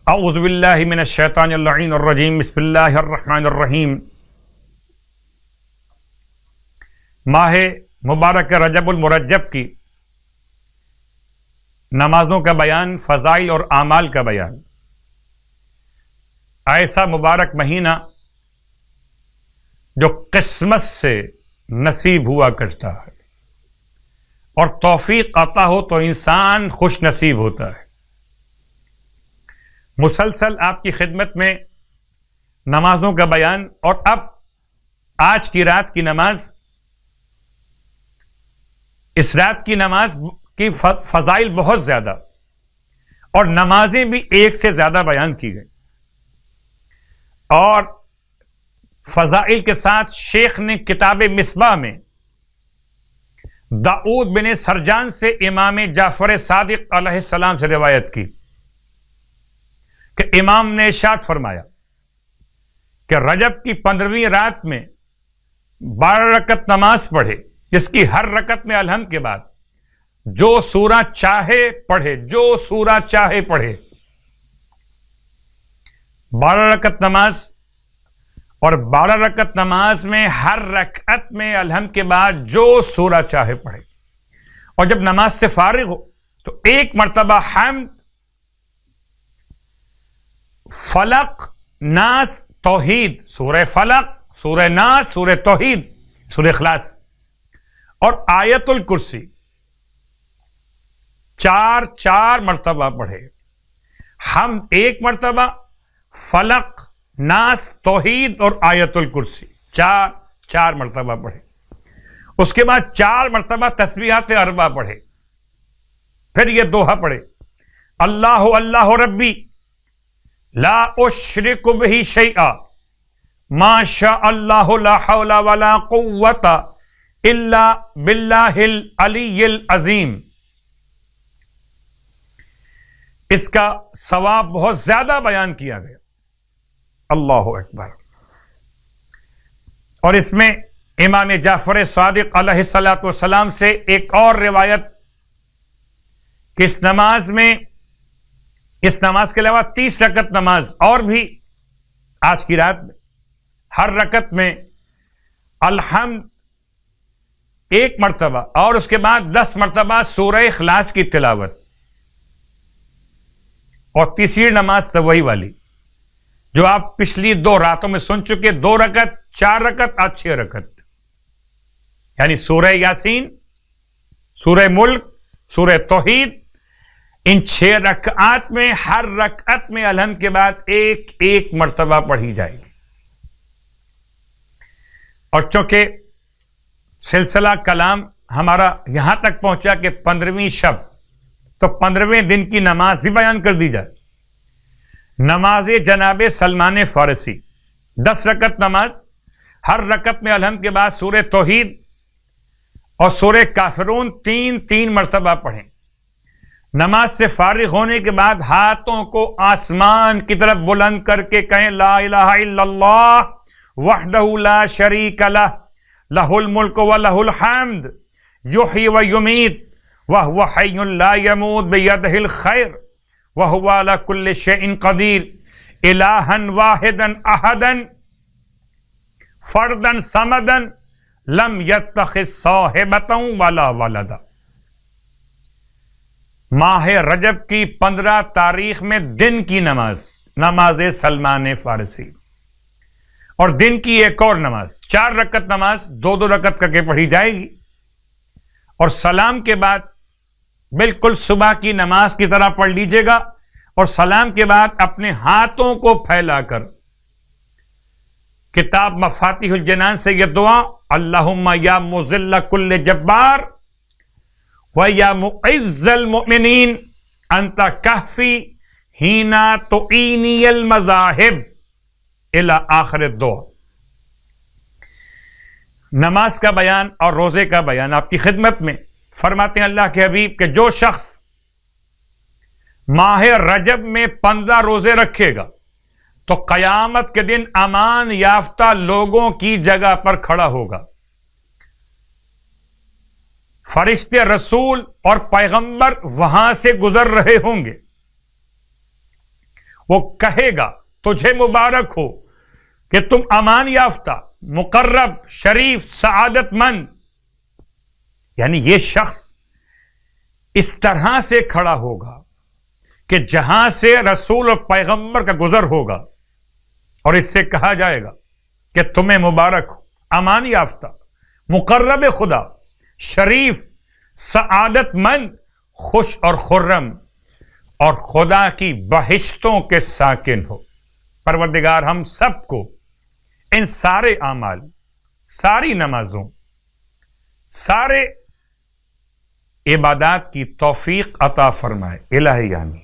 اعوذ باللہ من الشیطان اللعین الرجیم بسم اللہ الرحمن الرحیم۔ ماہ مبارک رجب المرجب کی نمازوں کا بیان، فضائل اور اعمال کا بیان۔ ایسا مبارک مہینہ جو قسمت سے نصیب ہوا کرتا ہے اور توفیق عطا ہو تو انسان خوش نصیب ہوتا ہے۔ مسلسل آپ کی خدمت میں نمازوں کا بیان، اور اب آج کی رات کی نماز، اس رات کی نماز کی فضائل بہت زیادہ اور نمازیں بھی ایک سے زیادہ بیان کی گئی، اور فضائل کے ساتھ شیخ نے کتاب مصباح میں داؤد بن سرجان سے امام جعفر صادق علیہ السلام سے روایت کی کہ امام نے ارشاد فرمایا کہ رجب کی 15ویں رات میں 12 رکعت نماز پڑھے، جس کی ہر رکعت میں الحمد کے بعد جو سورہ چاہے پڑھے، جو سورہ چاہے پڑھے۔ 12 رکعت نماز، اور 12 رکعت نماز میں ہر رکعت میں الحمد کے بعد جو سورہ چاہے پڑھے، اور جب نماز سے فارغ ہو تو ایک مرتبہ حمد، فلق، ناس، توحید، سورہ فلق، سورہ ناس، سورہ توحید، سورہ اخلاص، اور آیت الکرسی چار مرتبہ پڑھے۔ ہم ایک مرتبہ، فلق، ناس، توحید اور آیت الکرسی چار مرتبہ پڑھے۔ اس کے بعد 4 مرتبہ تسبیحات اربع پڑھے۔ پھر یہ دوہا پڑھے، اللہ اللہ ربی لا اشرک بہ شیئا ما شاء اللہ لا حول ولا قوة الا باللہ العلی العظیم۔ اس کا ثواب بہت زیادہ بیان کیا گیا، اللہ اکبر۔ اور اس میں امام جعفر صادق علیہ السلام سے ایک اور روایت کہ اس نماز کے علاوہ 30 رکعت نماز اور بھی آج کی رات میں ہر رکعت میں الحمد 1 مرتبہ، اور اس کے بعد 10 مرتبہ سورہ اخلاص کی تلاوت، اور تیسری نماز تو وہی والی جو آپ پچھلی 2 راتوں میں سن چکے، 2 رکعت، 4 رکعت اور 6 رکعت، یعنی سورہ یاسین، سورہ ملک، سورہ توحید۔ ان 6 رکعات میں ہر رکعت میں الحمد کے بعد ایک مرتبہ پڑھی جائے گی۔ اور چونکہ سلسلہ کلام ہمارا یہاں تک پہنچا کہ 15ویں شب، تو 15ویں دن کی نماز بھی بیان کر دی جائے۔ نماز جناب سلمان فارسی 10 رکعت نماز، ہر رکعت میں الحمد کے بعد سورہ توحید اور سورہ کافرون 3 مرتبہ پڑھیں۔ نماز سے فارغ ہونے کے بعد ہاتھوں کو آسمان کی طرف بلند کر کے کہیں، لا الہ الا اللہ وحدہ لا شریک لہ، لہ الملک و لہ الحمد، یحیی و یمیت وہو حی لا یموت، بیدہ الخیر وہو علی کل شیء قدیر، الہا واحدا احدا فردا صمدا لم یتخذ صاحبۃ ولا ولدا۔ ماہ رجب کی 15 تاریخ میں دن کی نماز سلمان فارسی، اور دن کی ایک اور نماز 4 رکعت نماز 2 رکعت کر کے پڑھی جائے گی، اور سلام کے بعد بالکل صبح کی نماز کی طرح پڑھ لیجیے گا، اور سلام کے بعد اپنے ہاتھوں کو پھیلا کر کتاب مفاتیح الجنان سے یہ دعا، اللہم یا مذل کل جبار وَيَا مُعِزَّ الْمُؤْمِنِينَ أَنْتَ كَهْفِي حِينَ تُعِينِيَ الْمَذَاهِبِ إِلَى آخر الدعا۔ نماز کا بیان اور روزے کا بیان آپ کی خدمت میں فرماتے ہیں اللہ کے حبیب کہ جو شخص ماہ رجب میں 15 روزے رکھے گا تو قیامت کے دن امان یافتہ لوگوں کی جگہ پر کھڑا ہوگا۔ فرشتے، رسول اور پیغمبر وہاں سے گزر رہے ہوں گے، وہ کہے گا تجھے مبارک ہو کہ تم امان یافتہ، مقرب، شریف، سعادت مند، یعنی یہ شخص اس طرح سے کھڑا ہوگا کہ جہاں سے رسول اور پیغمبر کا گزر ہوگا اور اس سے کہا جائے گا کہ تمہیں مبارک ہو، امان یافتہ، مقرب خدا، شریف، سعادت مند، خوش اور خرم، اور خدا کی بہشتوں کے ساکن ہو۔ پروردگار ہم سب کو ان سارے اعمال، ساری نمازوں، سارے عبادات کی توفیق عطا فرمائے، الہی آمین۔